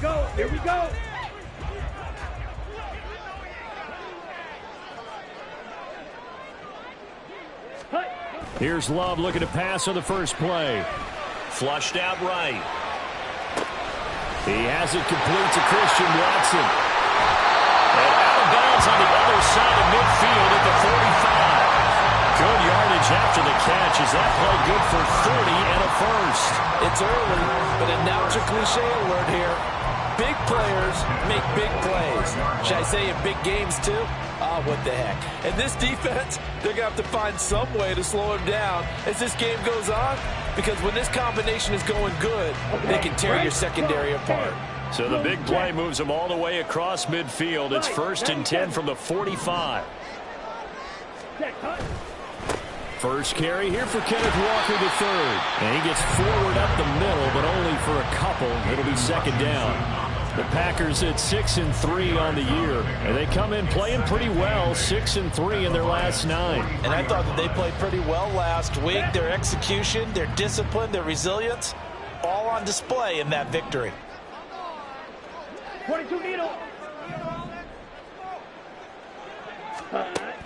go. Here we go. Here's Love looking to pass on the first play. Flushed out right. He has it complete to Christian Watson. And out of bounds on the other side of midfield at the 45. Good yardage after the catch. Is that play good for 30 and a first? It's early, but announcer cliche alert here. Big players make big plays. Should I say in big games too? What the heck. And this defense, they're going to have to find some way to slow him down as this game goes on, because when this combination is going good, they can tear your secondary apart. So the big play moves them all the way across midfield. It's 1st and 10 from the 45. First carry here for Kenneth Walker III. And he gets forward up the middle, but only for a couple. It'll be 2nd down. The Packers at 6-3 on the year. And they come in playing pretty well, 6-3 in their last 9. And I thought that they played pretty well last week. Their execution, their discipline, their resilience, all on display in that victory. 22 needle.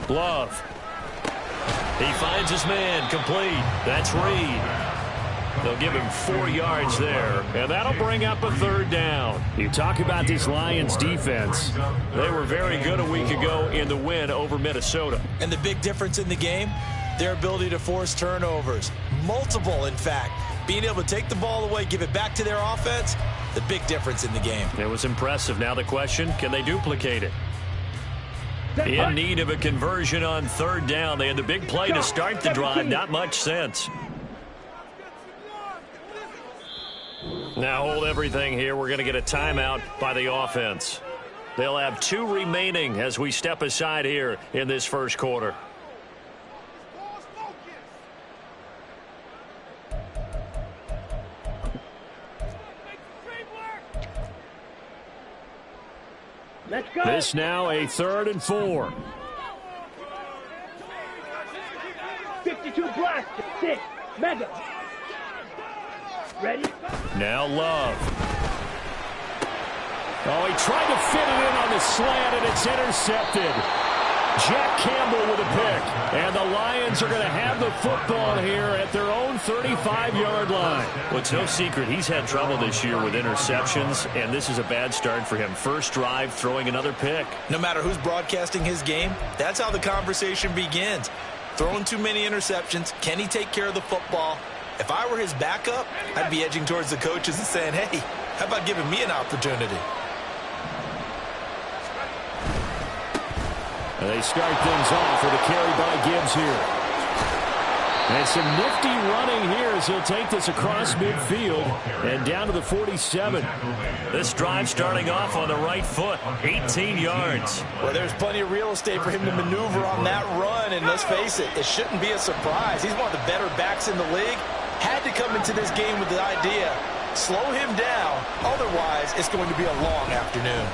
Love. He finds his man, complete. That's Reed. They'll give him 4 yards there, and that'll bring up a 3rd down. You talk about this Lions defense. They were very good a week ago in the win over Minnesota. And the big difference in the game, their ability to force turnovers. Multiple, in fact. Being able to take the ball away, give it back to their offense, the big difference in the game. It was impressive. Now the question, can they duplicate it? In need of a conversion on 3rd down. They had the big play to start the drive. Not much sense. Now hold everything here. We're going to get a timeout by the offense. They'll have 2 remaining as we step aside here in this first quarter. Let's go. This now a 3rd and 4. 52 blast. 6. Mega. Ready? Now Love. Oh, he tried to fit it in on the slant, and it's intercepted. Jack Campbell with a pick. And the Lions are going to have the football here at their own 35-yard line. Well, it's no secret he's had trouble this year with interceptions, and this is a bad start for him. First drive, throwing another pick. No matter who's broadcasting his game, that's how the conversation begins. Throwing too many interceptions. Can he take care of the football? If I were his backup, I'd be edging towards the coaches and saying, hey, how about giving me an opportunity? They start things off with a carry by Gibbs here. And some nifty running here as he'll take this across midfield and down to the 47. This drive starting off on the right foot, 18 yards. Well, there's plenty of real estate for him to maneuver on that run, and let's face it, it shouldn't be a surprise. He's one of the better backs in the league. Had to come into this game with the idea, slow him down, otherwise it's going to be a long afternoon.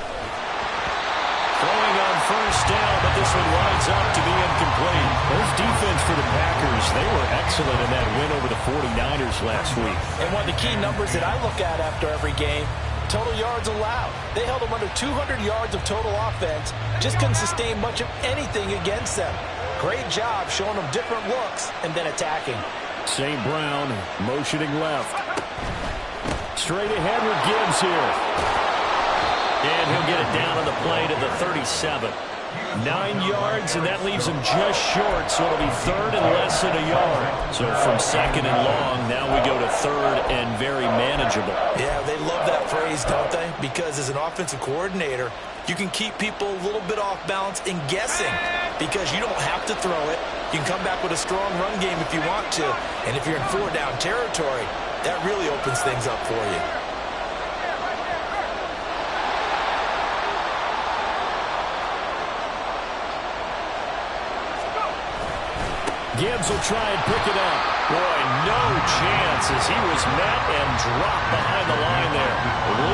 Throwing on first down, but this one winds up to be incomplete. This defense for the Packers, they were excellent in that win over the 49ers last week. And one of the key numbers that I look at after every game, total yards allowed. They held them under 200 yards of total offense, just couldn't sustain much of anything against them. Great job showing them different looks and then attacking. St. Brown motioning left. Straight ahead with Gibbs here. And he'll get it down on the play to the 37. 9 yards, and that leaves him just short, so it'll be 3rd and less than a yard. So from 2nd and long, now we go to 3rd and very manageable. Yeah, they love that phrase, don't they? Because as an offensive coordinator, you can keep people a little bit off balance and guessing because you don't have to throw it. You can come back with a strong run game if you want to. And if you're in 4-down territory, that really opens things up for you. Gibbs will try and pick it up. Boy, no chance as he was met and dropped behind the line there.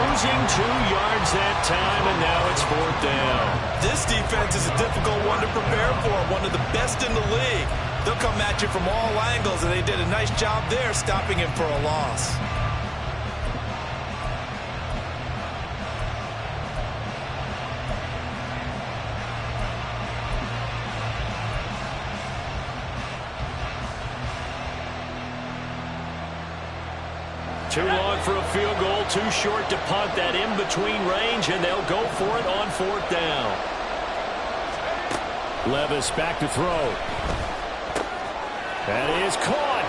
Losing 2 yards that time, and now it's 4th down. This defense is a difficult one to prepare for, one of the best in the league. They'll come at you from all angles, and they did a nice job there stopping him for a loss. Too long for a field goal, too short to punt. That in-between range, and they'll go for it on 4th down. Levis back to throw. That is caught.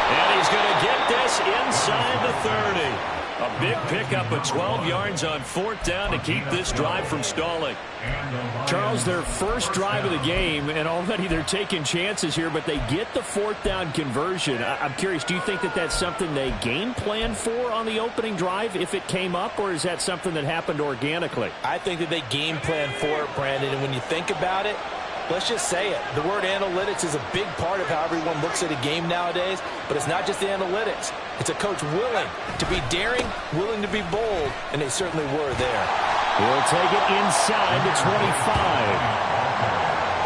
And he's going to get this inside the 30. A big pickup of 12 yards on 4th down to keep this drive from stalling. Charles, their first drive of the game, and already they're taking chances here, but they get the 4th down conversion. I'm curious, do you think that that's something they game plan for on the opening drive if it came up, or is that something that happened organically? I think that they game plan for it, Brandon, and when you think about it, let's just say it. The word analytics is a big part of how everyone looks at a game nowadays, but it's not just the analytics. It's a coach willing to be daring, willing to be bold, and they certainly were there. He'll take it inside the 25.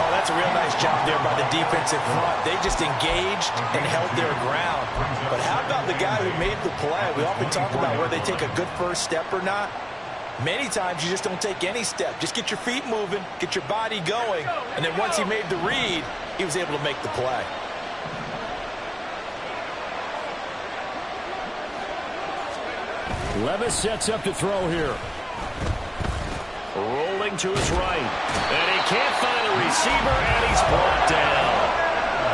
Oh, that's a real nice job there by the defensive front. They just engaged and held their ground. But how about the guy who made the play? We often talk about whether they take a good first step or not. Many times you just don't take any step. Just get your feet moving, get your body going, and then once he made the read, he was able to make the play. Levis sets up to throw here. Rolling to his right. And he can't find a receiver, and he's brought down.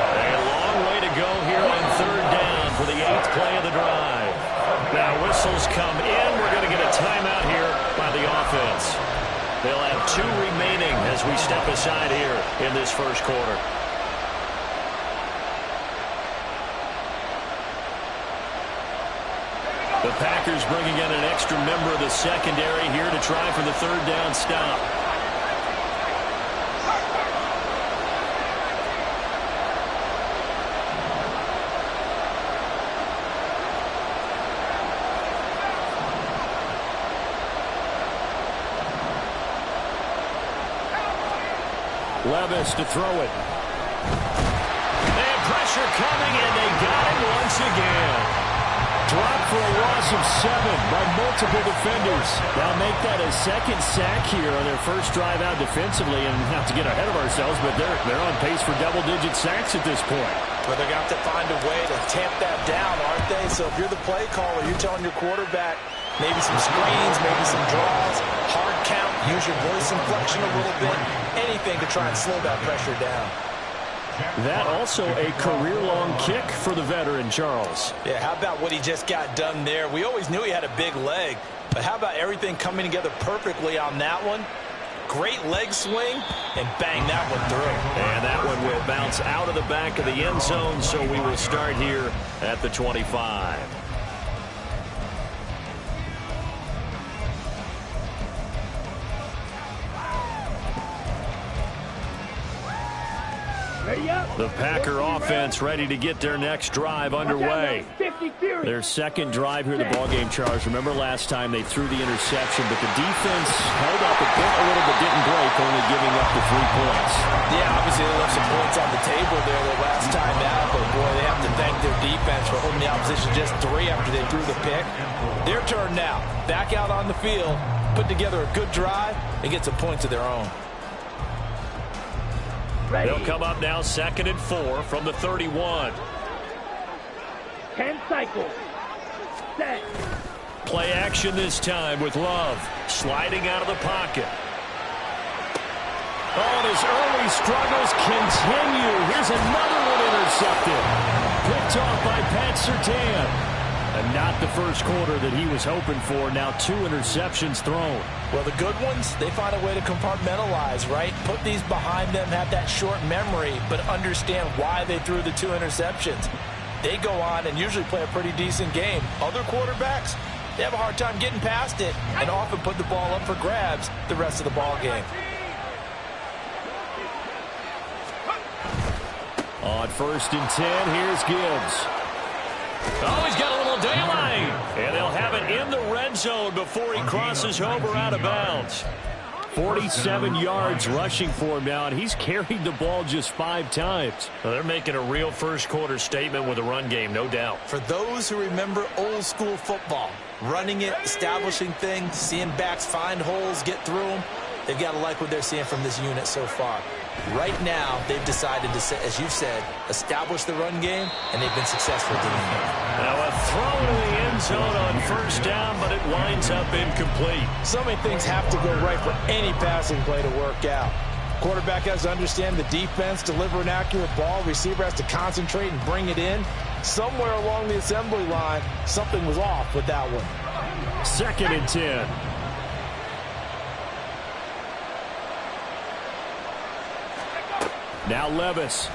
A long way to go here on 3rd down for the 8th play of the drive. Now whistles come in. We're going to get a timeout here by the offense. They'll have 2 remaining as we step aside here in this first quarter. The Packers bringing in an extra member of the secondary here to try for the 3rd down stop. Levis to throw it. And pressure coming, and they got him once again. Dropped for a loss of 7 by multiple defenders. They'll make that a 2nd sack here on their first drive out defensively, and not to get ahead of ourselves, but they're on pace for double-digit sacks at this point. But they're going to have to find a way to tamp that down, aren't they? So if you're the play caller, you're telling your quarterback maybe some screens, maybe some draws, hard count, use your voice inflection a little bit, anything to try and slow that pressure down. That also a career-long kick for the veteran, Charles. Yeah, how about what he just got done there? We always knew he had a big leg, but how about everything coming together perfectly on that one? Great leg swing, and bang that one through. And that one will bounce out of the back of the end zone, so we will start here at the 25. The Packer offense ready to get their next drive underway. Their second drive here in the ballgame, Charles. Remember last time they threw the interception, but the defense held up a little bit, didn't break, only giving up the 3 points. Yeah, obviously they left some points on the table there the last time out, but boy, they have to thank their defense for holding the opposition just 3 after they threw the pick. Their turn now. Back out on the field, put together a good drive, and get some points of their own. They'll come up now 2nd and 4 from the 31. 10 cycles. Set. Play action this time with Love sliding out of the pocket. Oh, and his early struggles continue. Here's another one intercepted. Picked off by Pat Surtain. And not the first quarter that he was hoping for. Now 2 interceptions thrown. Well, the good ones, they find a way to compartmentalize, right? Put these behind them, have that short memory, but understand why they threw the 2 interceptions. They go on and usually play a pretty decent game. Other quarterbacks, they have a hard time getting past it and often put the ball up for grabs the rest of the ball game. On 1st and 10, here's Gibbs. Oh, he's got a little daylight. And they'll have it in the red zone before he crosses over out of bounds. 47 yards rushing for him now, and he's carried the ball just 5 times. Well, they're making a real first quarter statement with a run game, no doubt. For those who remember old school football, running it, establishing things, seeing backs find holes, get through them, they've got to like what they're seeing from this unit so far. Right now, they've decided to, as you've said, establish the run game, and they've been successful doing that. Now a throw to the end zone on first down, but it winds up incomplete. So many things have to go right for any passing play to work out. Quarterback has to understand the defense, deliver an accurate ball. Receiver has to concentrate and bring it in. Somewhere along the assembly line, something was off with that one. 2nd and 10. Now Levis.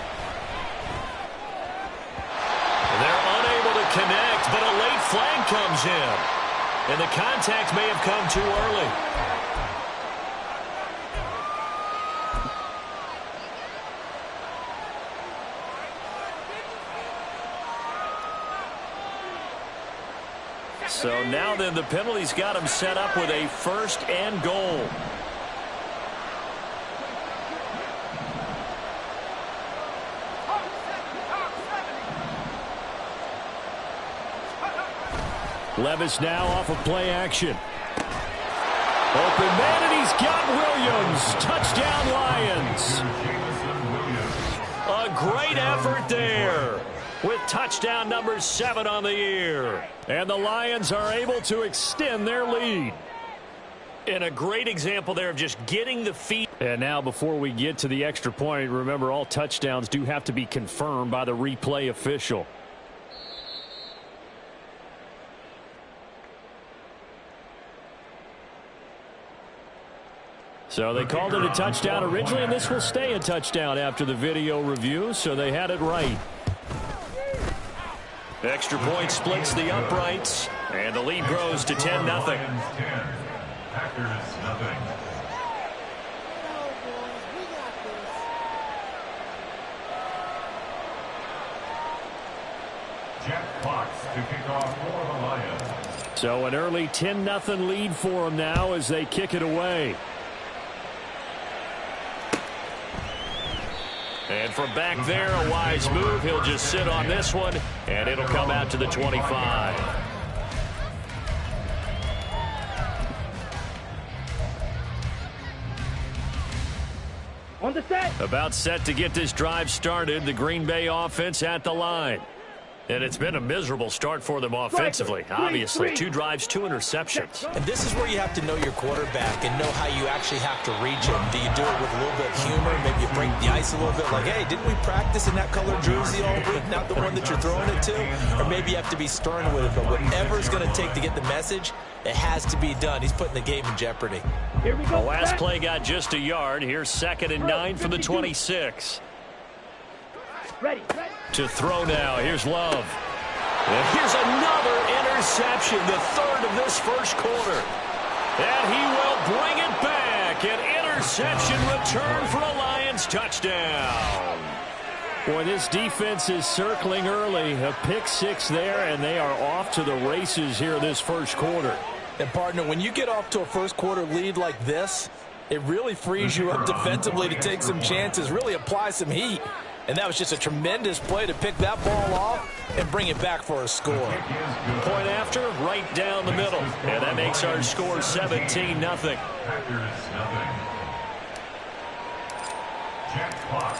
They're unable to connect, but a late flag comes in. And the contact may have come too early. So now then the penalty's got him set up with a 1st and goal. Levis now off of play action. Open man, and he's got Williams. Touchdown, Lions. A great effort there with touchdown number 7 on the year. And the Lions are able to extend their lead. And a great example there of just getting the feet. And now before we get to the extra point, remember all touchdowns do have to be confirmed by the replay official. So they called it a touchdown originally, and this will stay a touchdown after the video review, so they had it right. Extra point splits the uprights, and the lead grows to 10-0. Packers nothing. Jack Fox to kick off for the Lions. So an early 10-0 lead for them now as they kick it away. And from back there, a wise move. He'll just sit on this one, and it'll come out to the 25. On the set. About set to get this drive started. The Green Bay offense at the line. And it's been a miserable start for them offensively. Obviously, 2 drives, 2 interceptions. And this is where you have to know your quarterback and know how you actually have to reach him. Do you do it with a little bit of humor? Maybe you break the ice a little bit like, hey, didn't we practice in that color jersey all week, not the one that you're throwing it to? Or maybe you have to be stern with it. But whatever it's going to take to get the message, it has to be done. He's putting the game in jeopardy. Here we go. The last play got just a yard. Here's 2nd and 9 from the 26. Ready. To throw now. Here's Love. And here's another interception, the 3rd of this first quarter. And he will bring it back. An interception return for a Lions touchdown. Boy, this defense is circling early. A pick 6 there, and they are off to the races here this first quarter. And, partner, when you get off to a first quarter lead like this, it really frees you up defensively to take some chances, really apply some heat. And that was just a tremendous play to pick that ball off and bring it back for a score. Point after, right down the middle. And that makes our score 17-0.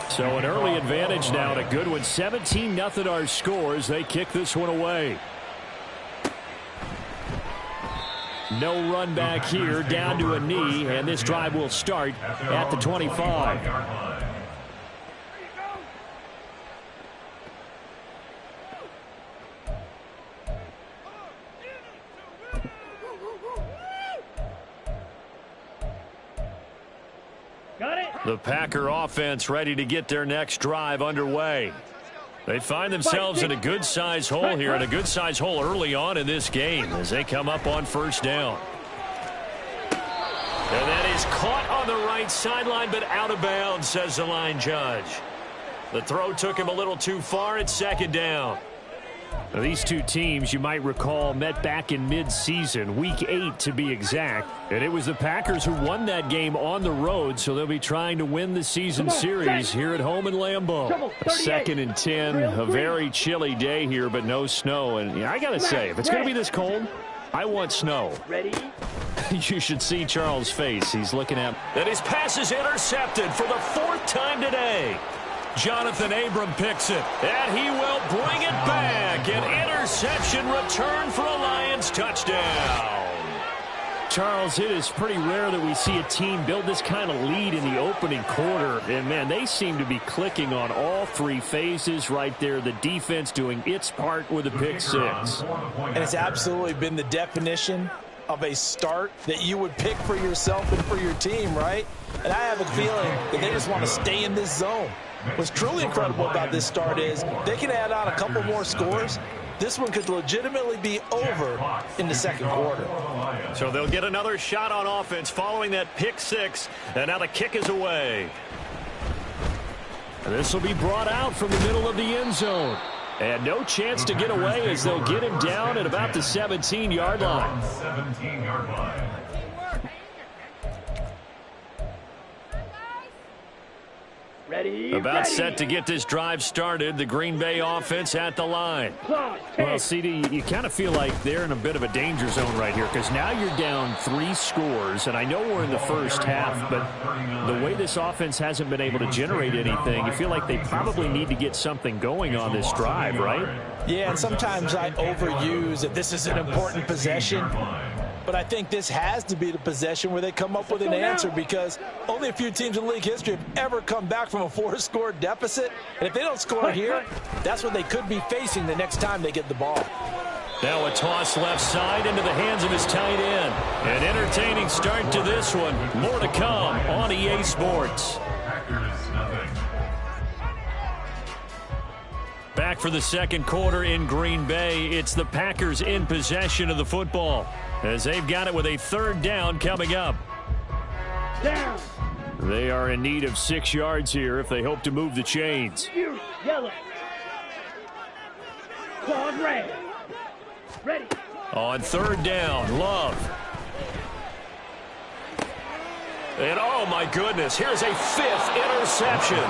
So an early advantage now, and a good one. 17-0 our score as they kick this one away. No run back here, down to a knee, and this drive will start at the 25. The Packer offense ready to get their next drive underway. They find themselves in a good-sized hole here, and a good-sized hole early on in this game as they come up on first down. And that is caught on the right sideline, but out of bounds, says the line judge. The throw took him a little too far. It's 2nd down. Now, these two teams, you might recall, met back in mid-season, week 8 to be exact. And it was the Packers who won that game on the road, so they'll be trying to win the season series here at home in Lambeau. 2nd and 10, a very chilly day here, but no snow. And I got to say, if it's going to be this cold, I want snow. Ready? You should see Charles' face. He's looking at. And his pass is intercepted for the 4th time today. Jonathan Abram picks it, and he will bring it back. An interception return for a Lions touchdown. Charles, it is pretty rare that we see a team build this kind of lead in the opening quarter. And, man, they seem to be clicking on all three phases right there. The defense doing its part with a pick six. And it's absolutely been the definition of a start that you would pick for yourself and for your team, right? And I have a feeling that they just want to stay in this zone. What's truly incredible about this start is they can add on a couple more scores. This one could legitimately be over in the second quarter. So they'll get another shot on offense following that pick six, and now the kick is away. And this will be brought out from the middle of the end zone. And no chance to get away as they'll get him down at about the 17-yard line. 17-yard line. Ready, About ready. set to get this drive started. The Green Bay offense at the line. Well, CD, you kind of feel like they're in a bit of a danger zone right here because now you're down 3 scores, and I know we're in the first half, but the way this offense hasn't been able to generate anything, you feel like they probably need to get something going on this drive, right? Yeah, and sometimes I overuse that this is an important possession. But I think this has to be the possession where they come up with an answer because only a few teams in league history have ever come back from a 4-score deficit. And if they don't score here, that's what they could be facing the next time they get the ball. Now a toss left side into the hands of his tight end. An entertaining start to this one. More to come on EA Sports. Packers, nothing. Back for the second quarter in Green Bay. It's the Packers in possession of the football as they've got it with a third down coming up. Down. They are in need of 6 yards here if they hope to move the chains. You, yellow. Claws red. Ready. On third down, Love. And oh my goodness, here's a 5th interception.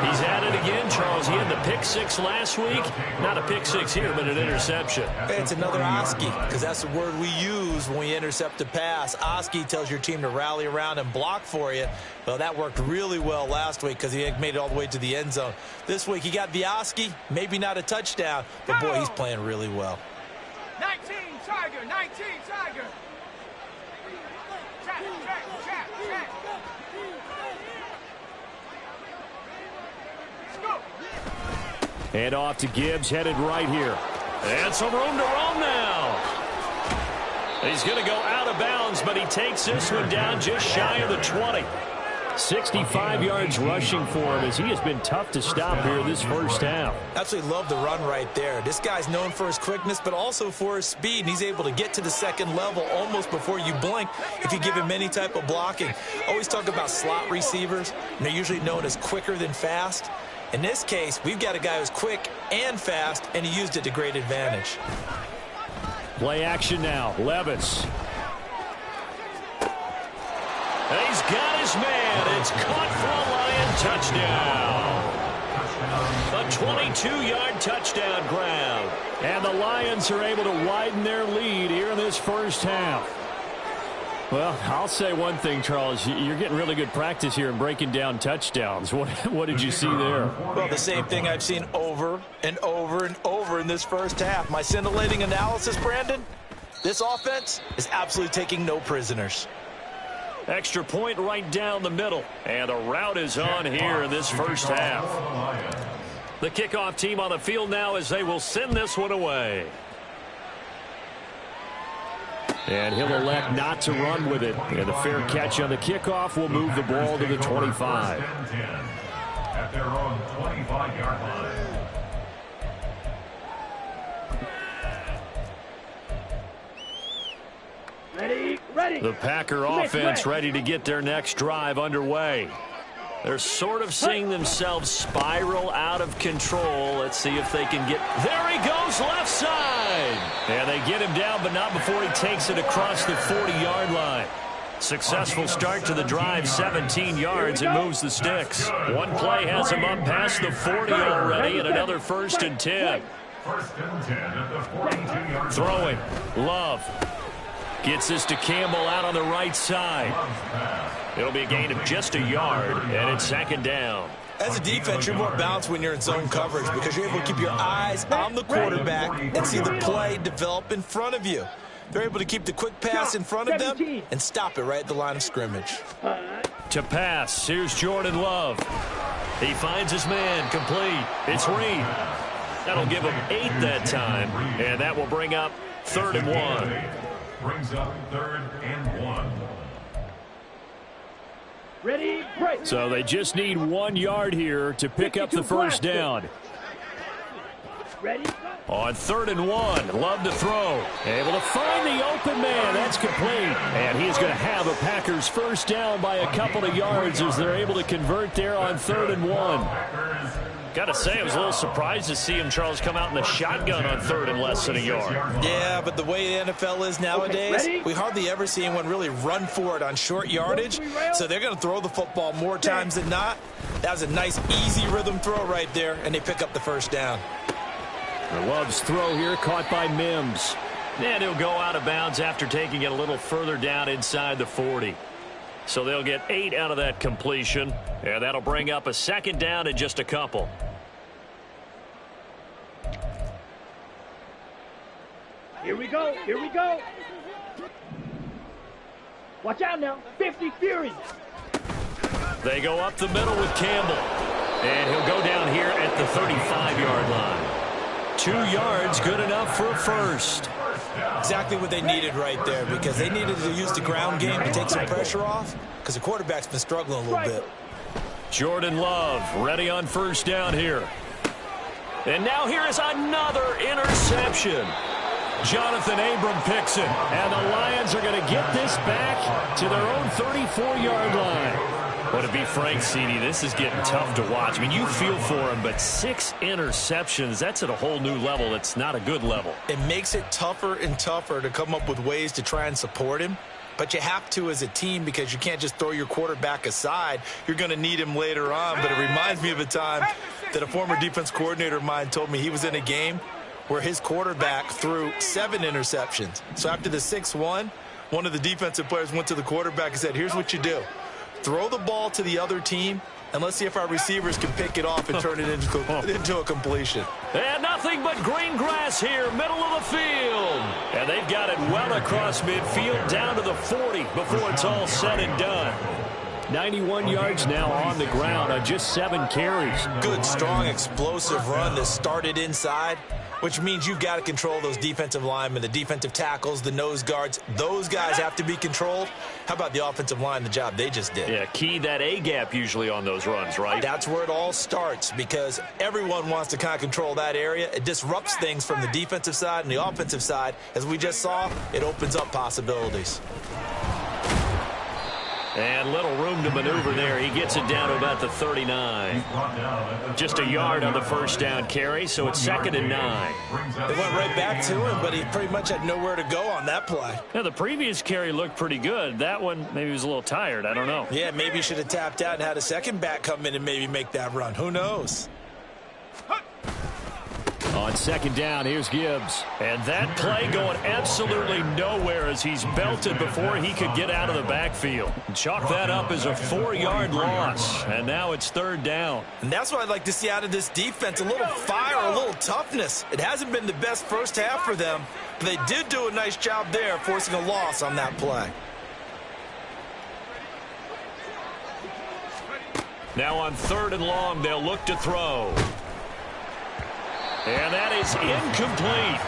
He's at it again, Charles. He had the pick six last week. Not a pick six here, but an interception. It's another Oski, because that's the word we use when we intercept a pass. Oski tells your team to rally around and block for you. Well, that worked really well last week because he made it all the way to the end zone. This week he got the Oski, maybe not a touchdown, but boy, he's playing really well. 19, Tiger, 19, Tiger. Check. Hand off to Gibbs, headed right here. And some room to roam now. He's going to go out of bounds, but he takes this one down just shy of the 20. 65 yards rushing for him as he has been tough to stop here this first half. Absolutely love the run right there. This guy's known for his quickness, but also for his speed. And he's able to get to the second level almost before you blink if you give him any type of blocking. Always talk about slot receivers, and they're usually known as quicker than fast. In this case, we've got a guy who's quick and fast, and he used it to great advantage. Play action now. Levis. And he's got his man. It's caught for a Lion touchdown. A 22-yard touchdown grab. And the Lions are able to widen their lead here in this first half. Well, I'll say one thing, Charles. You're getting really good practice here in breaking down touchdowns. What did you see there? Well, the same thing I've seen over and over and over in this first half. My scintillating analysis, Brandon, this offense is absolutely taking no prisoners. Extra point right down the middle. And the route is on here in this first half. The kickoff team on the field now as they will send this one away. And he'll elect not to run with it. And the fair catch on the kickoff will move the ball to the 25. At their own 25-yard line. Ready. The Packer offense ready to get their next drive underway. They're sort of seeing themselves spiral out of control. Let's see if they can get... There he goes, left side! And they get him down, but not before he takes it across the 40-yard line. Successful start to the drive, 17 yards, and moves the sticks. One play has him up past the 40 already, and another 1st and 10. First and 10 at the 42-yard line. Throwing, Love. Gets this to Campbell out on the right side. It'll be a gain of just a yard, and it's second down. As a defense, you're more balanced when you're in zone coverage because you're able to keep your eyes on the quarterback and see the play develop in front of you. They're able to keep the quick pass in front of them and stop it right at the line of scrimmage. To pass, here's Jordan Love. He finds his man, complete. It's Reed. That'll give him 8 that time, and that will bring up 3rd and 1. Brings up 3rd and 1. Ready, break. So they just need 1 yard here to pick up the first down. Ready, go. On 3rd and 1, Love to throw. Able to find the open man. That's complete. And he is going to have a Packers first down by a couple of yards as they're able to convert there on 3rd and 1. Got to say, I was a little surprised to see him, Charles, come out in the shotgun on 3rd and less than a yard. Yeah, but the way the NFL is nowadays, we hardly ever see anyone really run for it on short yardage. So they're going to throw the football more times than not. That was a nice, easy rhythm throw right there, and they pick up the first down. Love's throw here caught by Mims. And he'll go out of bounds after taking it a little further down inside the 40. So they'll get 8 out of that completion, and that'll bring up a second down in just a couple. Here we go. Here we go. Watch out now. 50 Fury. They go up the middle with Campbell. And he'll go down here at the 35-yard line. 2 yards, good enough for a first. Exactly what they needed right there because they needed to use the ground game to take some pressure off because the quarterback's been struggling a little bit. Jordan Love ready on first down here. And now here is another interception. Jonathan Abram picks it, and the Lions are going to get this back to their own 34-yard line. But to be frank, CD, this is getting tough to watch. I mean, you feel for him, but 6 interceptions, that's at a whole new level. It's not a good level. It makes it tougher and tougher to come up with ways to try and support him. But you have to as a team because you can't just throw your quarterback aside. You're going to need him later on. But it reminds me of a time that a former defense coordinator of mine told me he was in a game where his quarterback threw 7 interceptions. So after the 6th one of the defensive players went to the quarterback and said, here's what you do. Throw the ball to the other team, and let's see if our receivers can pick it off and turn it into a completion. And nothing but green grass here, middle of the field. And they've got it well across midfield down to the 40 before it's all said and done. 91 yards now on the ground on just 7 carries. Good, strong, explosive run that started inside, which means you've got to control those defensive linemen, the defensive tackles, the nose guards. Those guys have to be controlled. How about the offensive line, the job they just did? Yeah, key that A-gap usually on those runs, right? That's where it all starts because everyone wants to kind of control that area. It disrupts things from the defensive side and the offensive side. As we just saw, it opens up possibilities. And little room to maneuver there. He gets it down to about the 39. Just a yard on the first down carry, so it's 2nd and 9. They went right back to him, but he pretty much had nowhere to go on that play. Yeah, the previous carry looked pretty good. That one, maybe he was a little tired. I don't know. Yeah, maybe he should have tapped out and had a second back come in and maybe make that run. Who knows? On 2nd down, here's Gibbs. And that play going absolutely nowhere as he's belted before he could get out of the backfield. Chalk that up as a 4-yard loss. And now it's 3rd down. And that's what I'd like to see out of this defense. A little fire, a little toughness. It hasn't been the best first half for them, but they did do a nice job there forcing a loss on that play. Now on 3rd and long, they'll look to throw. And that is incomplete.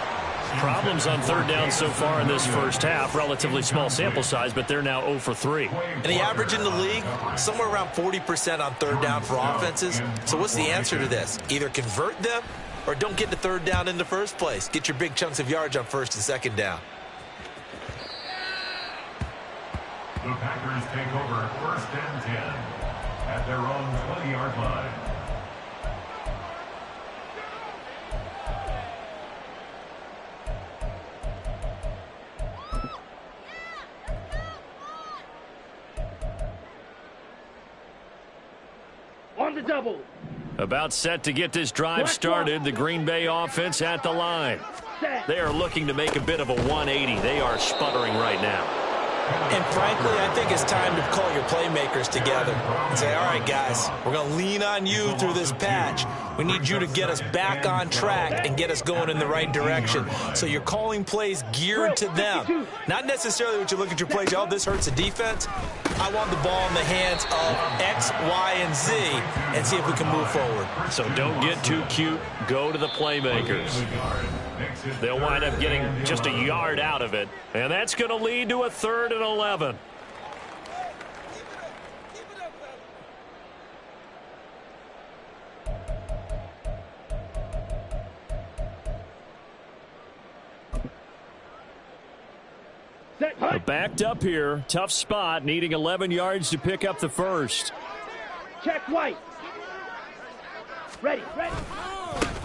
Problems on 3rd down so far in this first half. Relatively small sample size, but they're now 0 for 3. And the average in the league, somewhere around 40% on 3rd down for offenses. So what's the answer to this? Either convert them or don't get to 3rd down in the first place. Get your big chunks of yards on 1st and 2nd down. The Packers take over 1st and 10 at their own 20-yard line. On the double. About set to get this drive started. The Green Bay offense at the line. They are looking to make a bit of a 180. They are sputtering right now. And frankly, I think it's time to call your playmakers together and say, all right, guys, we're going to lean on you through this patch. We need you to get us back on track and get us going in the right direction. So you're calling plays geared to them. Not necessarily what you look at your plays, oh, this hurts the defense. I want the ball in the hands of X, Y, and Z and see if we can move forward. So don't get too cute. Go to the playmakers. They'll wind up getting just a yard out of it. And that's going to lead to a 3rd and 11. Backed up here. Tough spot. Needing 11 yards to pick up the first. Check White. Ready.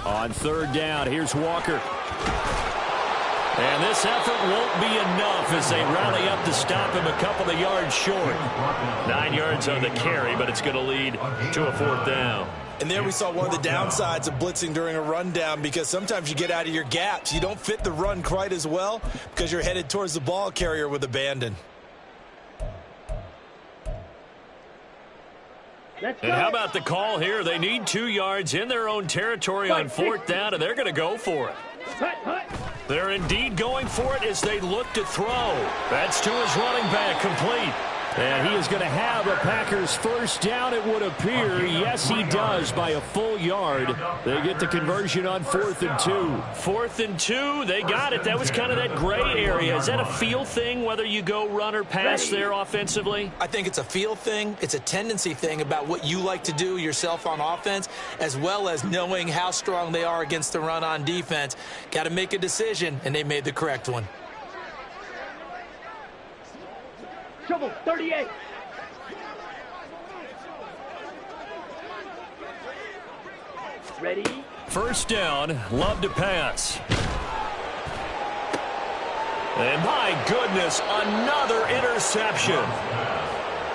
On 3rd down, here's Walker. And this effort won't be enough as they rally up to stop him a couple of yards short. 9 yards on the carry, but it's going to lead to a 4th down. And there we saw one of the downsides of blitzing during a rundown, because sometimes you get out of your gaps. You don't fit the run quite as well because you're headed towards the ball carrier with abandon. And how about the call here? They need 2 yards in their own territory on 4th down, and they're going to go for it. They're indeed going for it as they look to throw. That's to his running back, complete. And he is going to have a Packers first down, it would appear. Yes, he does, by a full yard. They get the conversion on 4th and 2. 4th and 2, they got it. That was kind of that gray area. Is that a feel thing, whether you go run or pass there offensively? I think it's a feel thing. It's a tendency thing about what you like to do yourself on offense, as well as knowing how strong they are against the run on defense. Got to make a decision, and they made the correct one. Trouble, 38. Ready? First down, love to pass. And my goodness, another interception.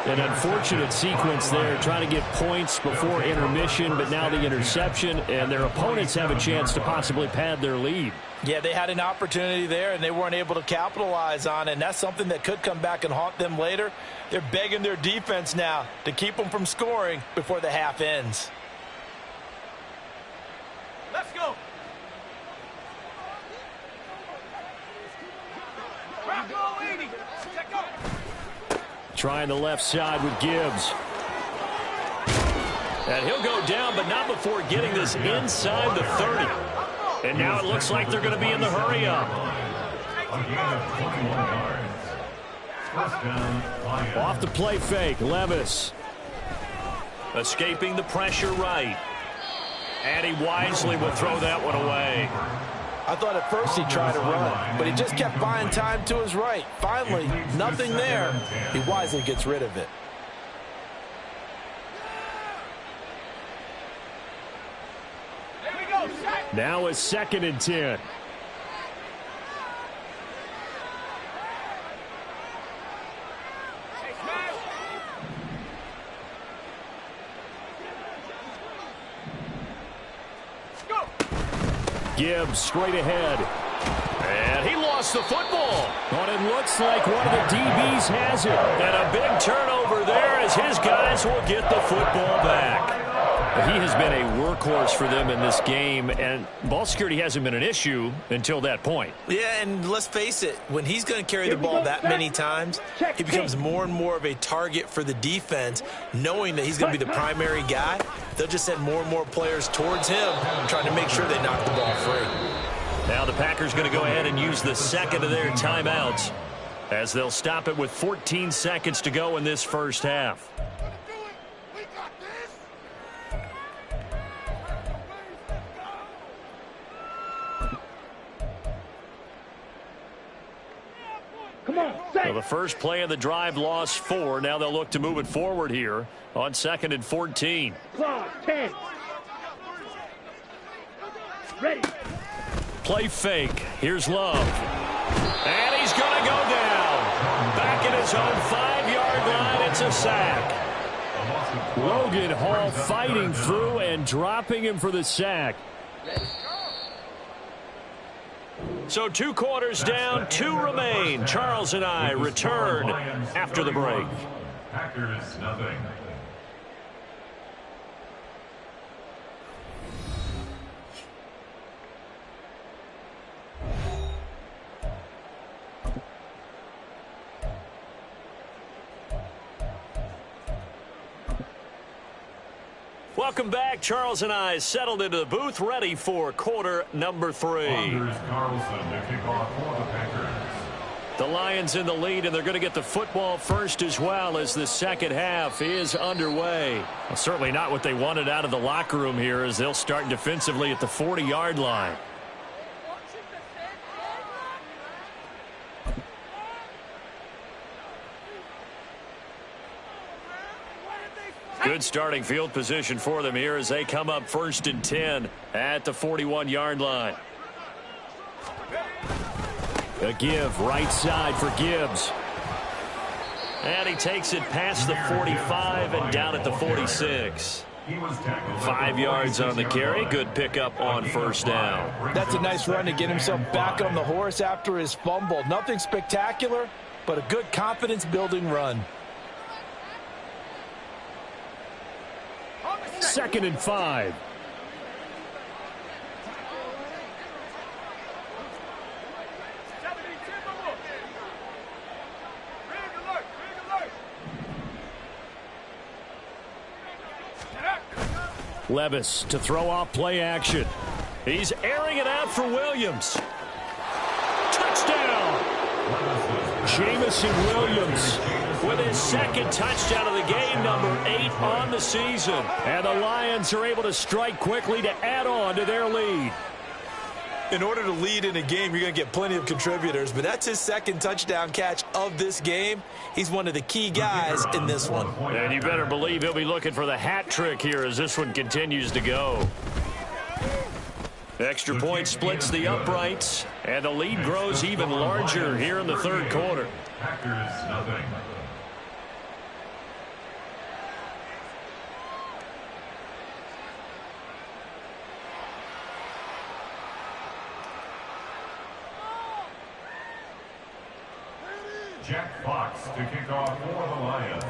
An unfortunate sequence there, trying to get points before intermission, but now the interception, and their opponents have a chance to possibly pad their lead. Yeah, they had an opportunity there, and they weren't able to capitalize on it, and that's something that could come back and haunt them later. They're begging their defense now to keep them from scoring before the half ends. Let's go. Trying the left side with Gibbs. And he'll go down, but not before getting this inside the 30. And now it looks like they're going to be in the hurry up. Off the play fake, Levis. Escaping the pressure right. And he wisely would throw that one away. I thought at first he tried to run, but he just kept buying time to his right. Finally, nothing there. He wisely gets rid of it. Now it's 2nd and 10. Gibbs straight ahead. And he lost the football. But it looks like one of the DBs has it. And a big turnover there as his guys will get the football back. He has been a workhorse for them in this game, and ball security hasn't been an issue until that point. Yeah, and let's face it, when he's going to carry the ball that many times, he becomes more and more of a target for the defense, knowing that he's going to be the primary guy. They'll just send more and more players towards him, trying to make sure they knock the ball free. Now the Packers going to go ahead and use the second of their timeouts as they'll stop it with 14 seconds to go in this first half. Come on, set. So the first play of the drive lost 4. Now they'll look to move it forward here on 2nd and 14. Clock, 10. Ready. Play fake. Here's Love. And he's going to go down. Back at his own 5-yard line. It's a sack. Logan Hall fighting through and dropping him for the sack. Ready. So 2 quarters down, 2 remain. Charles and I return after the break. Packers nothing. Welcome back. Charles and I settled into the booth, ready for quarter number 3. Anders Carlson to kick off for the Packers. The Lions in the lead, and they're going to get the football first as well as the second half is underway. Well, certainly not what they wanted out of the locker room here, as they'll start defensively at the 40-yard line. Good starting field position for them here as they come up 1st and 10 at the 41-yard line. A give right side for Gibbs. And he takes it past the 45 and down at the 46. 5 yards on the carry. Good pickup on 1st down. That's a nice run to get himself back on the horse after his fumble. Nothing spectacular, but a good confidence-building run. 2nd and 5. Levis to throw off play action. He's airing it out for Williams. Touchdown! Jamison Williams with his 2nd touchdown of the game, number 8 on the season. And the Lions are able to strike quickly to add on to their lead. In order to lead in a game, you're going to get plenty of contributors, but that's his 2nd touchdown catch of this game. He's one of the key guys in this one. And you better believe he'll be looking for the hat trick here as this one continues to go. Extra point splits the uprights, and the lead grows even larger here in the 3rd quarter. Packers nothing. Jack Fox to kick off for the Lions.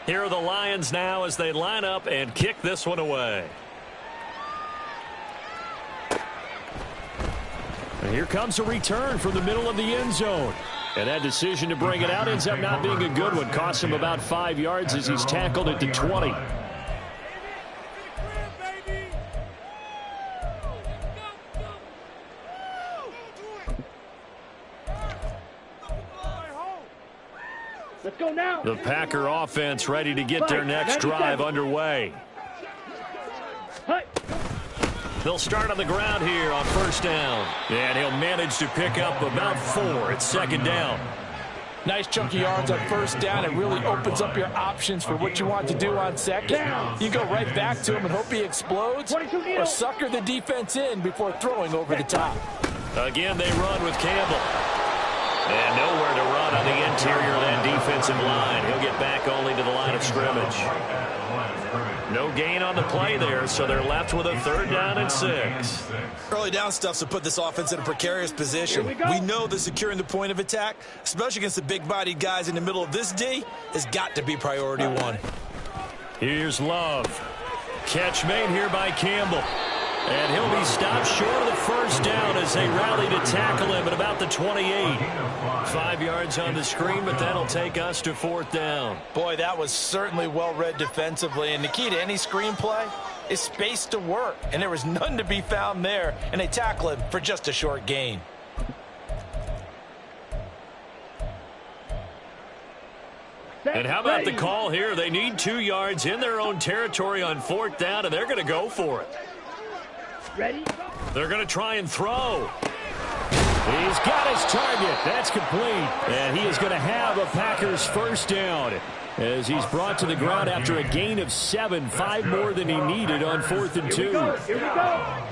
Here are the Lions now as they line up and kick this one away. And here comes a return from the middle of the end zone. And that decision to bring it out ends up not being a good one. Costs him about 5 yards as he's tackled at the 20. Let's go now. The Packer offense ready to get their next drive underway. They'll start on the ground here on 1st down. And he'll manage to pick up about 4 at 2nd down. Nice chunky yards on 1st down. It really opens up your options for what you want to do on 2nd. You go right back to him and hope he explodes, or sucker the defense in before throwing over the top. Again, they run with Campbell. And nowhere to run on the interior of that defensive line. He'll get back only to the line of scrimmage. No gain on the play there, so they're left with a 3rd down and 6. Early down stuff's to put this offense in a precarious position. We know that securing the point of attack, especially against the big-bodied guys in the middle of this D, has got to be priority 1. Here's Love. Catch made here by Campbell. And he'll be stopped short of the 1st down as they rally to tackle him at about the 28. 5 yards on the screen, but that'll take us to 4th down. Boy, that was certainly well-read defensively. And the key to any screenplay is space to work. And there was none to be found there. And they tackle him for just a short gain. And how about the call here? They need 2 yards in their own territory on 4th down, and they're going to go for it. Ready? They're going to try and throw. He's got his target. That's complete. And he is going to have a Packers 1st down as he's brought to the ground after a gain of 7, 5 more than he needed on 4th and 2. Here we go.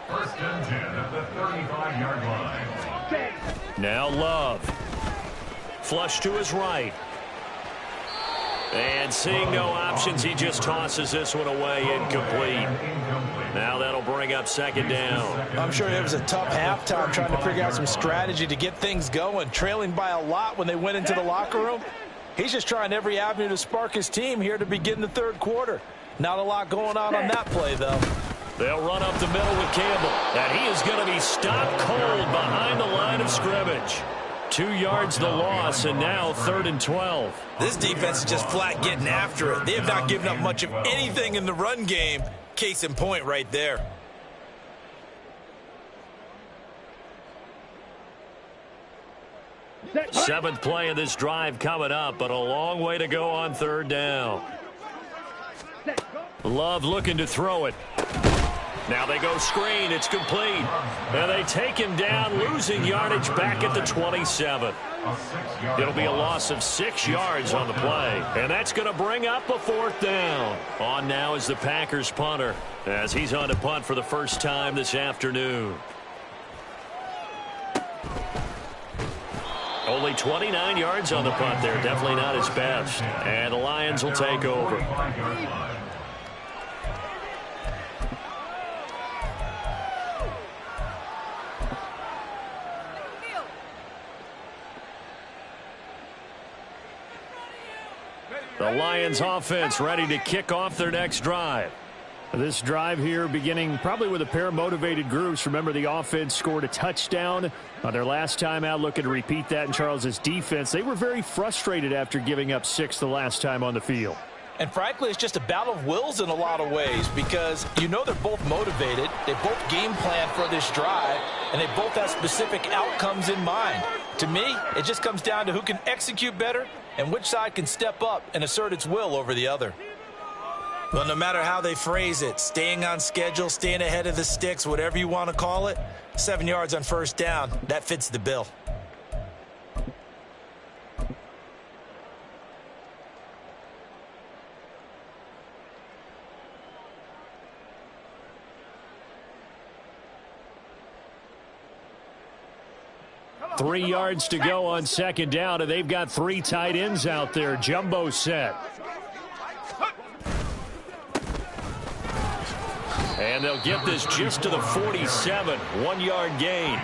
1st and 10 at the 35-yard line. Now Love. Flush to his right. And seeing no options, he just tosses this one away incomplete. Now that'll bring up second down. I'm sure it was a tough halftime trying to figure out some strategy to get things going, trailing by a lot when they went into the locker room. He's just trying every avenue to spark his team here to begin the third quarter. Not a lot going on that play, though. They'll run up the middle with Campbell. And he is going to be stopped cold behind the line of scrimmage. 2 yards the loss, and now 3rd and 12. This defense is just flat getting after it. They have not given up much of anything in the run game. Case in point right there. Seventh play of this drive coming up, but a long way to go on 3rd down. Love looking to throw it. Now they go screen. It's complete. And they take him down, losing yardage back at the 27. It'll be a loss of 6 yards on the play. And that's going to bring up a 4th down. On now is the Packers punter as he's on to punt for the first time this afternoon. Only 29 yards on the punt there. Definitely not his best. And the Lions will take over. The Lions offense ready to kick off their next drive. This drive here beginning probably with a pair of motivated groups. Remember, the offense scored a touchdown on their last time out, looking to repeat that in Charles's defense. They were very frustrated after giving up 6 the last time on the field. And frankly, it's just a battle of wills in a lot of ways because you know they're both motivated. They both game plan for this drive, and they both have specific outcomes in mind. To me, it just comes down to who can execute better and which side can step up and assert its will over the other. Well, no matter how they phrase it, staying on schedule, staying ahead of the sticks, whatever you want to call it, 7 yards on 1st down, that fits the bill. Three yards to go on 2nd down, and they've got 3 tight ends out there. Jumbo set. And they'll get this just to the 47, 1-yard gain.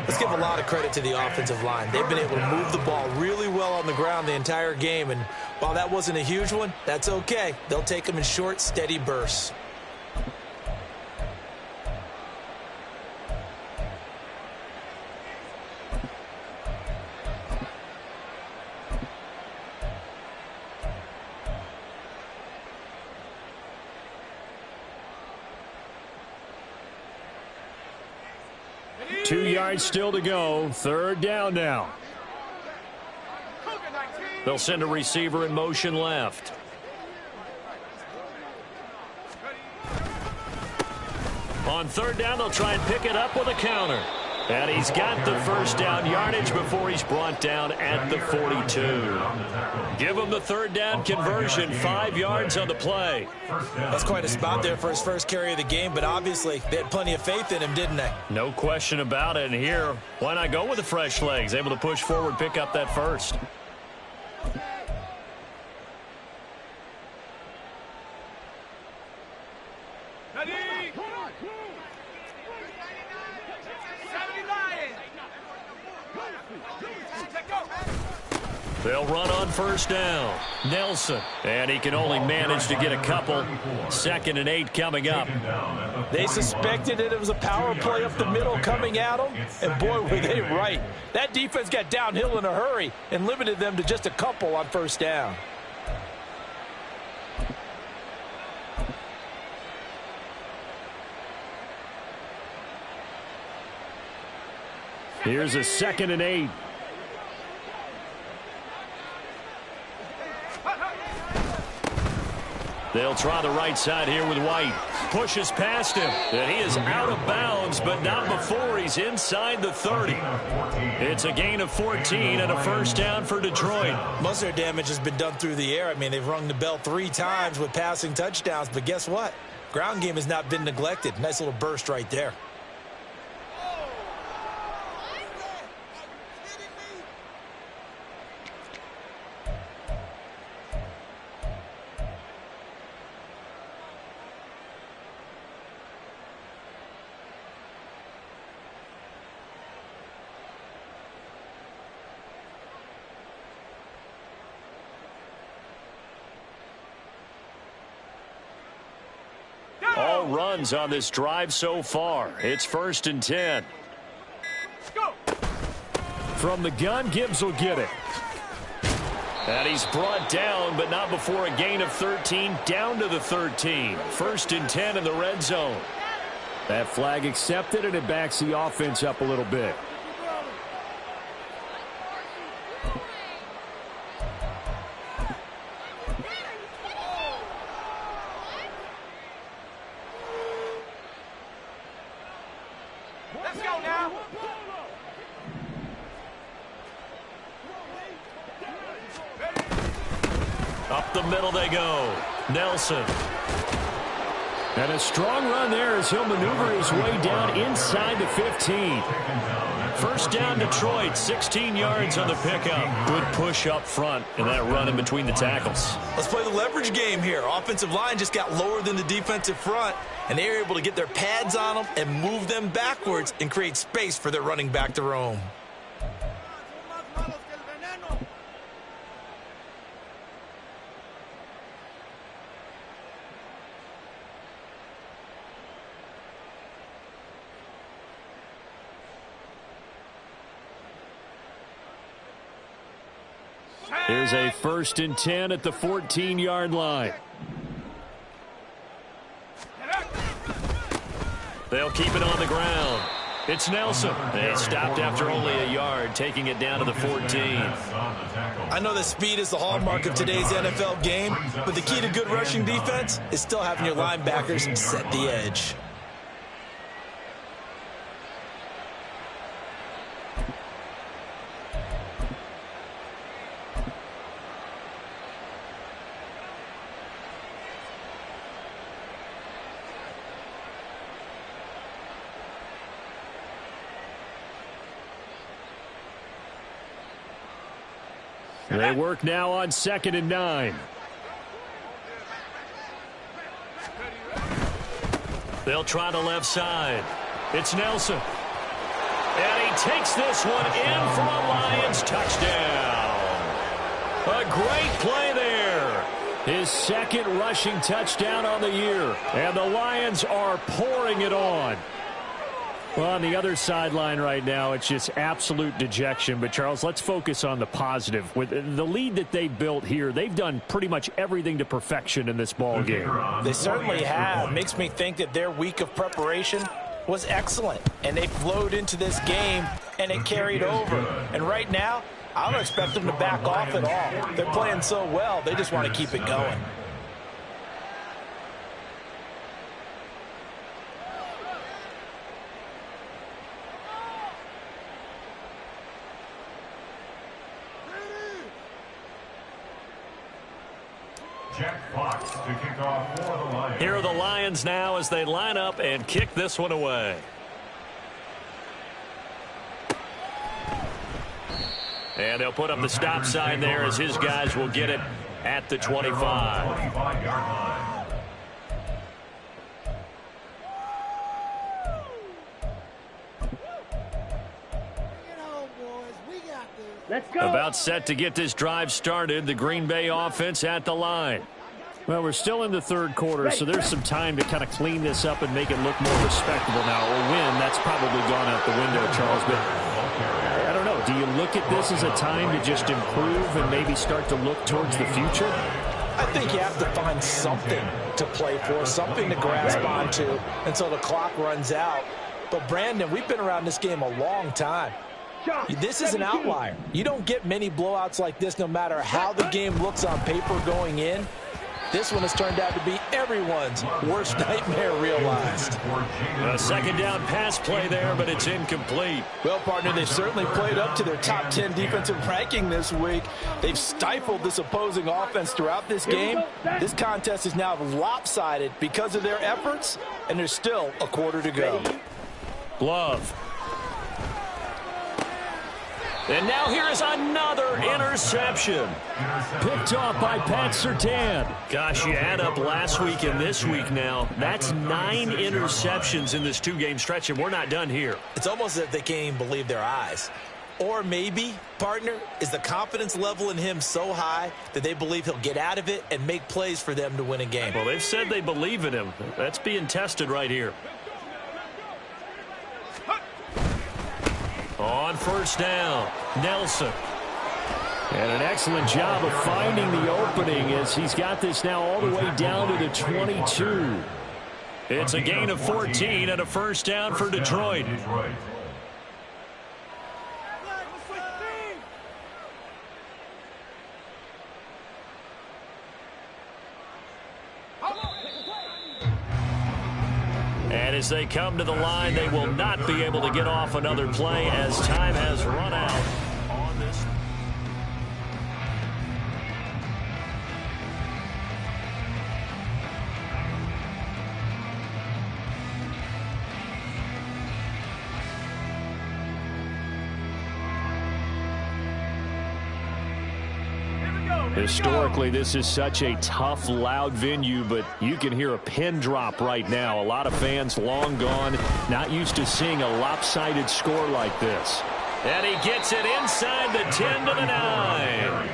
Let's give a lot of credit to the offensive line. They've been able to move the ball really well on the ground the entire game, and while that wasn't a huge one, that's okay. They'll take them in short, steady bursts. Two yards still to go. 3rd down now. They'll send a receiver in motion left. On 3rd down, they'll try and pick it up with a counter. And he's got the 1st down yardage before he's brought down at the 42. Give him the 3rd down conversion, 5 yards on the play. That's quite a spot there for his first carry of the game, but obviously they had plenty of faith in him, didn't they? No question about it. And here, why not go with the fresh legs? Able to push forward, pick up that 1st. They'll run on 1st down. Nelson. And he can only manage to get a couple. 2nd and 8 coming up. They suspected it was a power play up the middle coming at them, and boy, were they right. That defense got downhill in a hurry and limited them to just a couple on 1st down. Here's a 2nd and 8. They'll try the right side here with White. Pushes past him. And he is out of bounds, but not before he's inside the 30. It's a gain of 14 and a 1st down for Detroit. Most of their damage has been done through the air. I mean, they've rung the bell 3 times with passing touchdowns, but guess what? Ground game has not been neglected. Nice little burst right there. no runs on this drive so far. It's 1st and 10. Go. From the gun, Gibbs will get it. And he's brought down, but not before a gain of 13, down to the 13. 1st and 10 in the red zone. That flag accepted, and it backs the offense up a little bit. Let's go now. Up the middle they go. Nelson. And a strong run there as he'll maneuver his way down inside the 15. 1st down Detroit, 16 yards on the pickup. Good push up front and that run in between the tackles. Let's play the leverage game here. Offensive line just got lower than the defensive front, and they were able to get their pads on them and move them backwards and create space for their running back to roam. Here's a 1st and 10 at the 14-yard line. They'll keep it on the ground. It's Nelson. They stopped after only a yard, taking it down to the 14. I know that speed is the hallmark of today's NFL game, but the key to good rushing defense is still having your linebackers set the edge. They work now on 2nd and 9. They'll try the left side. It's Nelson. And he takes this one in for a Lions touchdown. A great play there. His 2nd rushing touchdown on the year. And the Lions are pouring it on. Well, on the other sideline right now, it's just absolute dejection. But, Charles, let's focus on the positive. With the lead that they built here, they've done pretty much everything to perfection in this ball game. They certainly have. Makes me think that their week of preparation was excellent. And they flowed into this game, and it carried over. And right now, I don't expect them to back off at all. They're playing so well, they just want to keep it going. Jack Fox to kick off for the Lions. Here are the Lions now as they line up and kick this one away. And they'll put up the stop sign there as his guys will get it at the 25. 25-yard line. Let's go. About set to get this drive started. The Green Bay offense at the line. Well, we're still in the 3rd quarter, so there's some time to kind of clean this up and make it look more respectable now. Or win, that's probably gone out the window, Charles. But I don't know. Do you look at this as a time to just improve and maybe start to look towards the future? I think you have to find something to play for, something to grasp onto until the clock runs out. But, Brandon, we've been around this game a long time. This is an outlier. You don't get many blowouts like this no matter how the game looks on paper going in. This one has turned out to be everyone's worst nightmare realized. A 2nd down pass play there, but it's incomplete. Well, partner, they've certainly played up to their top 10 defensive ranking this week. They've stifled this opposing offense throughout this game. This contest is now lopsided because of their efforts, and there's still a quarter to go. Love. And now here is another interception. Picked off by Pat Surtain. Gosh, you add up last week and this week now. That's 9 interceptions in this 2-game stretch, and we're not done here. It's almost as if they can't even believe their eyes. Or maybe, partner, is the confidence level in him so high that they believe he'll get out of it and make plays for them to win a game. Well, they've said they believe in him. That's being tested right here. On first down, Nelson. And an excellent job of finding the opening as he's got this now all the way down to the 22. It's a gain of 14 and a first down for Detroit. And as they come to the line, they will not be able to get off another play as time has run out on this. Historically, this is such a tough, loud venue, but you can hear a pin drop right now. A lot of fans long gone, not used to seeing a lopsided score like this. And he gets it inside the 10 to the 9.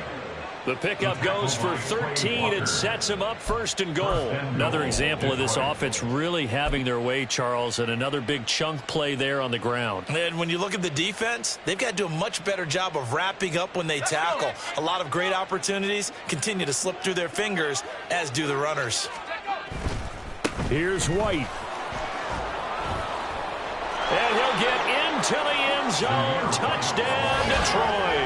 The pickup goes for 13. It sets him up first and goal. Another example of this offense really having their way, Charles, and another big chunk play there on the ground. And when you look at the defense, they've got to do a much better job of wrapping up when they tackle. A lot of great opportunities continue to slip through their fingers, as do the runners. Here's White. And he'll get into the end zone. Touchdown, Detroit.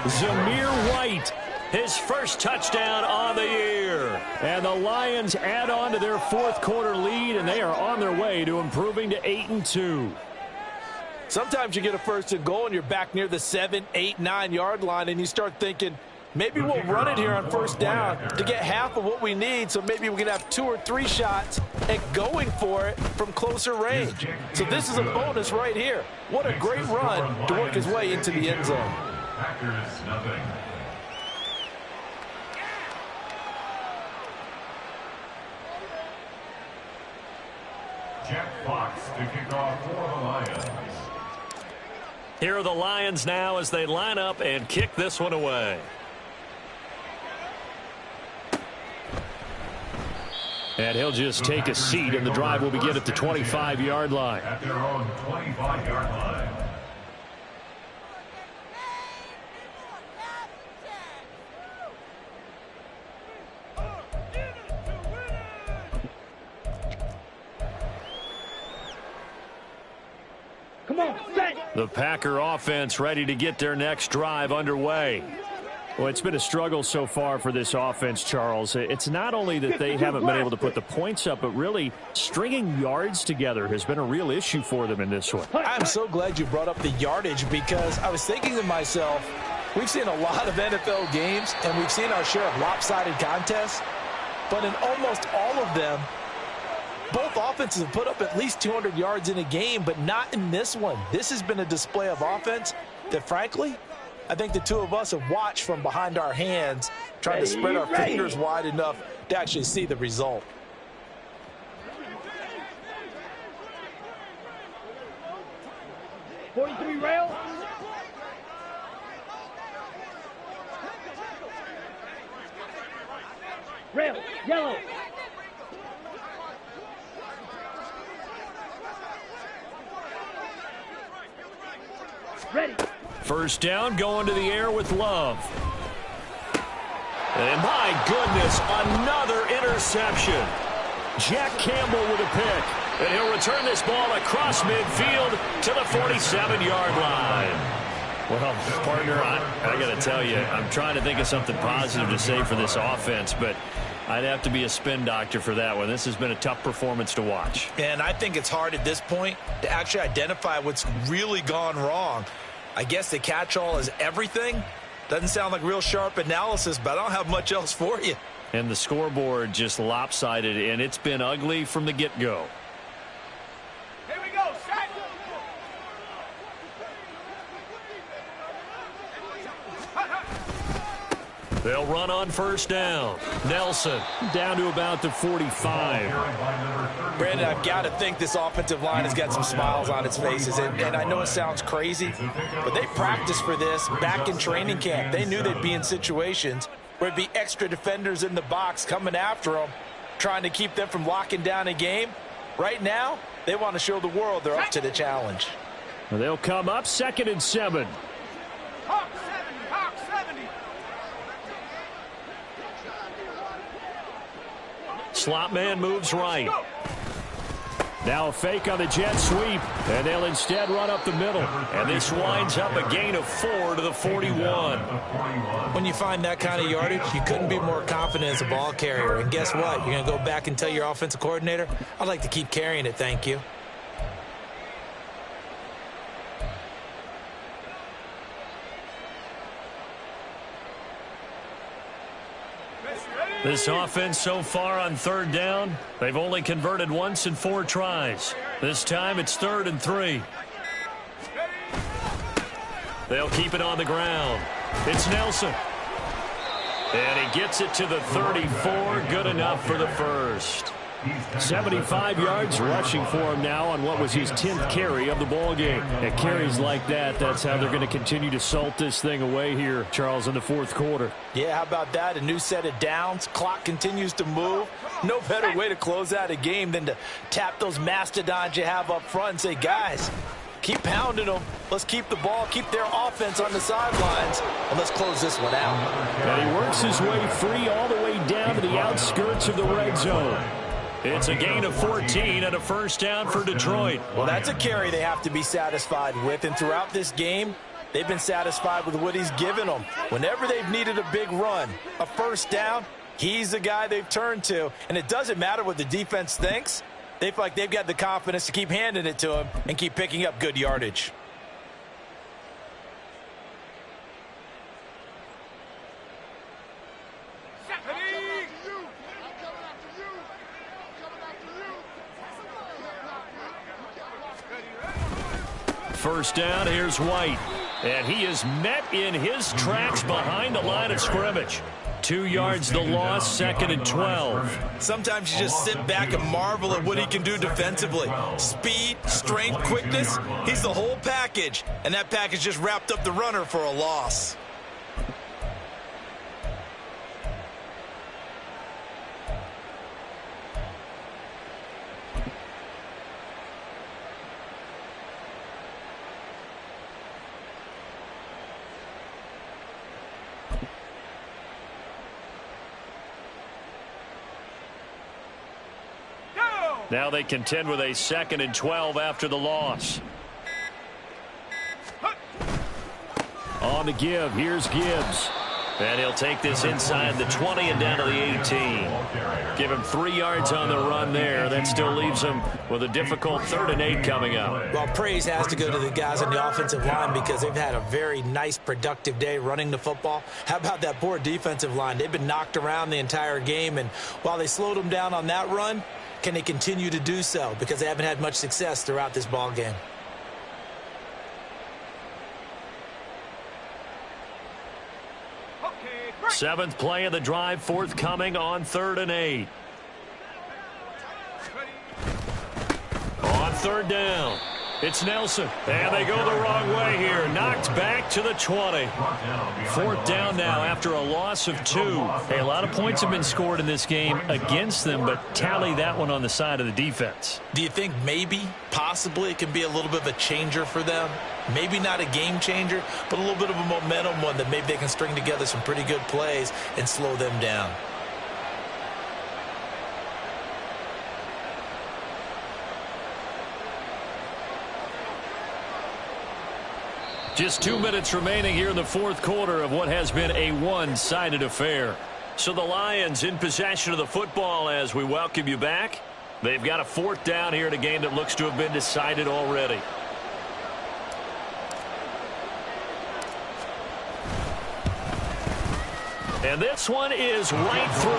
Zamir White. His first touchdown on the year. And the Lions add on to their fourth quarter lead, and they are on their way to improving to 8-2. Sometimes you get a first and goal, and you're back near the 7, 8, 9-yard line, and you start thinking, maybe we'll run it here on first down to get half of what we need, so maybe we can have 2 or 3 shots at going for it from closer range. So this is a bonus right here. What a great run to work his way into the end zone. Packers, nothing. Jack Fox to kick off for the Lions. Here are the Lions now as they line up and kick this one away. And he'll just take a seat, and the drive will begin at the 25-yard line. At their own 25-yard line. Come on, set. The Packer offense ready to get their next drive underway. Well, it's been a struggle so far for this offense, Charles. It's not only that they haven't been able to put the points up, but really stringing yards together has been a real issue for them in this one. I'm so glad you brought up the yardage, because I was thinking to myself, we've seen a lot of NFL games, and we've seen our share of lopsided contests, but in almost all of them, both offenses have put up at least 200 yards in a game, but not in this one. This has been a display of offense that, frankly, I think the two of us have watched from behind our hands, trying to spread our fingers wide enough to actually see the result. '43 rail. Rail, yellow. Ready. First down, going to the air with Love. And my goodness, another interception. Jack Campbell with a pick. And he'll return this ball across midfield to the 47-yard line. Well, partner, I got to tell you, I'm trying to think of something positive to say for this offense, but I'd have to be a spin doctor for that one. This has been a tough performance to watch. And I think it's hard at this point to actually identify what's really gone wrong. I guess the catch-all is everything. Doesn't sound like real sharp analysis, but I don't have much else for you. And the scoreboard just lopsided, and it's been ugly from the get-go. Here we go, set. They'll run on first down. Nelson Down to about the 45. Brandon, I've got to think this offensive line has got some smiles on its faces. And I know it sounds crazy, but they practiced for this back in training camp. They knew they'd be in situations where it'd be extra defenders in the box coming after them, trying to keep them from locking down a game. Right now, they want to show the world they're up to the challenge. They'll come up 2nd and 7. Hawk 70, Hawk 70. Slot man moves right. Now a fake on the jet sweep, and they'll instead run up the middle. And this winds up a gain of 4 to the 41. When you find that kind of yardage, you couldn't be more confident as a ball carrier. And guess what? You're going to go back and tell your offensive coordinator, I'd like to keep carrying it, thank you. This offense so far on 3rd down, they've only converted once in 4 tries. This time it's 3rd and 3. They'll keep it on the ground. It's Nelson. And he gets it to the 34. Good enough for the first. 75 yards rushing for him now on what was his 10th carry of the ball game. At carries like that, that's how they're going to continue to salt this thing away here, Charles, in the 4th quarter. Yeah, how about that? A new set of downs. Clock continues to move. No better way to close out a game than to tap those mastodons you have up front and say, guys, keep pounding them. Let's keep the ball, keep their offense on the sidelines, and let's close this one out. And he works his way free all the way down to the outskirts of the red zone. It's a gain of 14 and a first down for Detroit. Well, that's a carry they have to be satisfied with, and throughout this game, they've been satisfied with what he's given them. Whenever they've needed a big run, a first down, he's the guy they've turned to, and it doesn't matter what the defense thinks. They feel like they've got the confidence to keep handing it to him and keep picking up good yardage. First down, here's White. And he is met in his tracks behind the line of scrimmage. 2 yards the loss, 2nd and 12. Sometimes you just sit back and marvel at what he can do defensively. Speed, strength, quickness, he's the whole package. And that package just wrapped up the runner for a loss. Now they contend with a 2nd and 12 after the loss. On the give, here's Gibbs. And he'll take this inside the 20 and down to the 18. Give him 3 yards on the run there. That still leaves him with a difficult 3rd and 8 coming up. Well, praise has to go to the guys on the offensive line because they've had a very nice, productive day running the football. How about that poor defensive line? They've been knocked around the entire game, and while they slowed them down on that run, can they continue to do so? Because they haven't had much success throughout this ball game. Seventh play of the drive forthcoming on 3rd and 8. On 3rd down, it's Nelson. And they go the wrong way here. Knocked back to the 20. 4th down now after a loss of 2. Hey, a lot of points have been scored in this game against them, but tally that one on the side of the defense. Do you think maybe, possibly, it can be a little bit of a changer for them? Maybe not a game changer, but a little bit of a momentum one that maybe they can string together some pretty good plays and slow them down. Just 2 minutes remaining here in the 4th quarter of what has been a one-sided affair. So the Lions in possession of the football as we welcome you back. They've got a 4th down here in a game that looks to have been decided already. And this one is right through,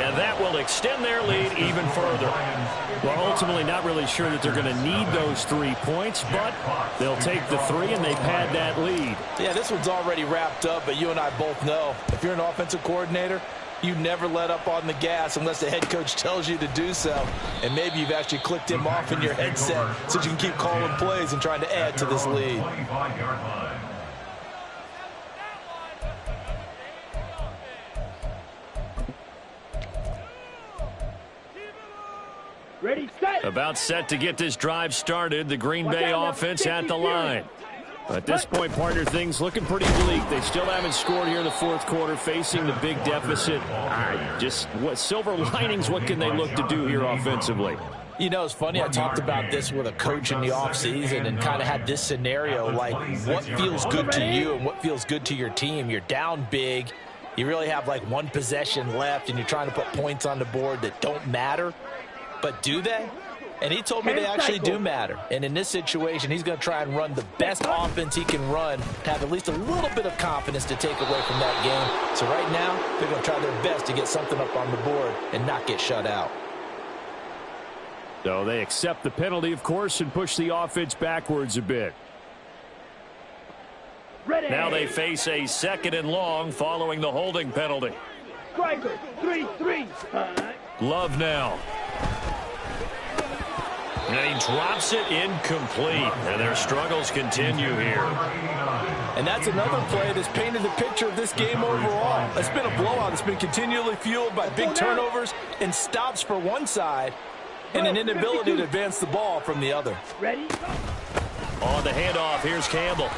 and that will extend their lead even further. Well, ultimately not really sure that they're going to need those 3 points, but they'll take the 3 and they pad that lead. Yeah, this one's already wrapped up, but you and I both know if you're an offensive coordinator, you never let up on the gas unless the head coach tells you to do so. And maybe you've actually clicked him off in your headset so you can keep calling plays and trying to add to this lead. Ready, set. About set to get this drive started. The Green Bay offense at the line. At this point, partner, things looking pretty bleak. They still haven't scored here in the fourth quarter, facing the big deficit. Just what silver linings, what can they look to do here offensively? You know, it's funny, I talked about this with a coach in the offseason and kind of had this scenario, like what feels good to you and what feels good to your team. You're down big. You really have like one possession left, and you're trying to put points on the board that don't matter. But do they? And he told me they actually do matter. And in this situation, he's going to try and run the best offense he can run to have at least a little bit of confidence to take away from that game. So right now, they're going to try their best to get something up on the board and not get shut out. So they accept the penalty, of course, and push the offense backwards a bit. Ready. Now they face a 2nd and long following the holding penalty. Driver, 3-3. Love now. And he drops it incomplete. And their struggles continue here. And that's another play that's painted the picture of this game overall. It's been a blowout. It's been continually fueled by big turnovers and stops for one side and an inability to advance the ball from the other. Ready? On the handoff, here's Campbell.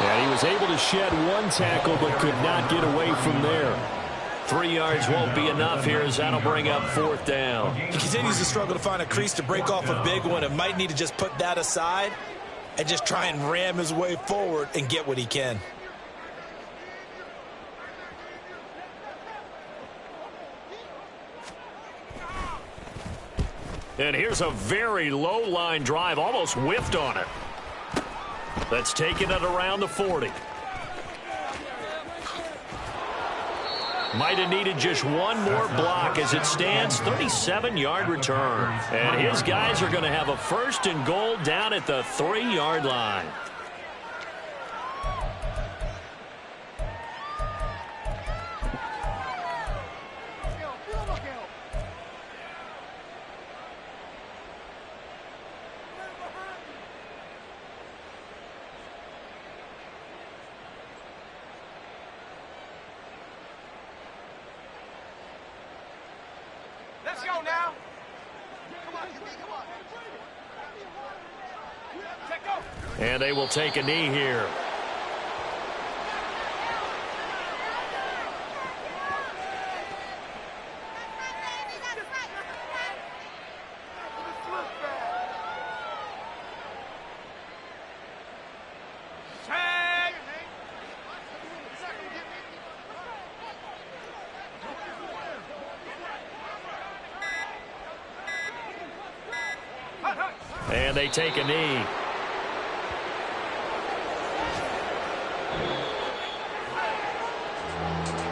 And he was able to shed one tackle but could not get away from there. 3 yards won't be enough here as that'll bring up 4th down. He continues to struggle to find a crease to break off a big one and might need to just put that aside and just try and ram his way forward and get what he can. And here's a very low line drive, almost whiffed on it. That's taking it around the 40. Might have needed just one more block as it stands. 37-yard return. And his guys are going to have a 1st and goal down at the 3-yard line. Let's go now. Come on, come on. Check go. And they will take a knee here. And they take a knee.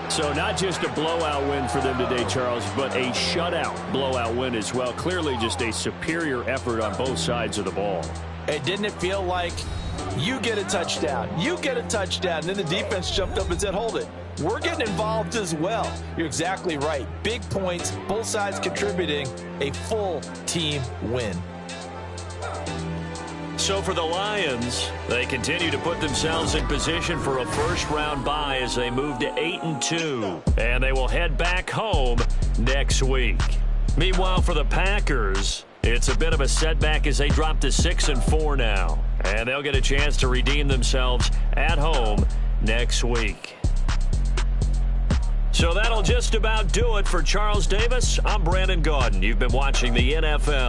So not just a blowout win for them today, Charles, but a shutout blowout win as well. Clearly just a superior effort on both sides of the ball. Hey, didn't it feel like you get a touchdown, you get a touchdown, and then the defense jumped up and said, hold it. We're getting involved as well. You're exactly right. Big points, both sides contributing, a full team win. So for the Lions, they continue to put themselves in position for a first-round bye as they move to 8-2. And they will head back home next week. Meanwhile, for the Packers, it's a bit of a setback as they drop to 6-4 now. And they'll get a chance to redeem themselves at home next week. So that'll just about do it for Charles Davis. I'm Brandon Gaudin. You've been watching the NFL.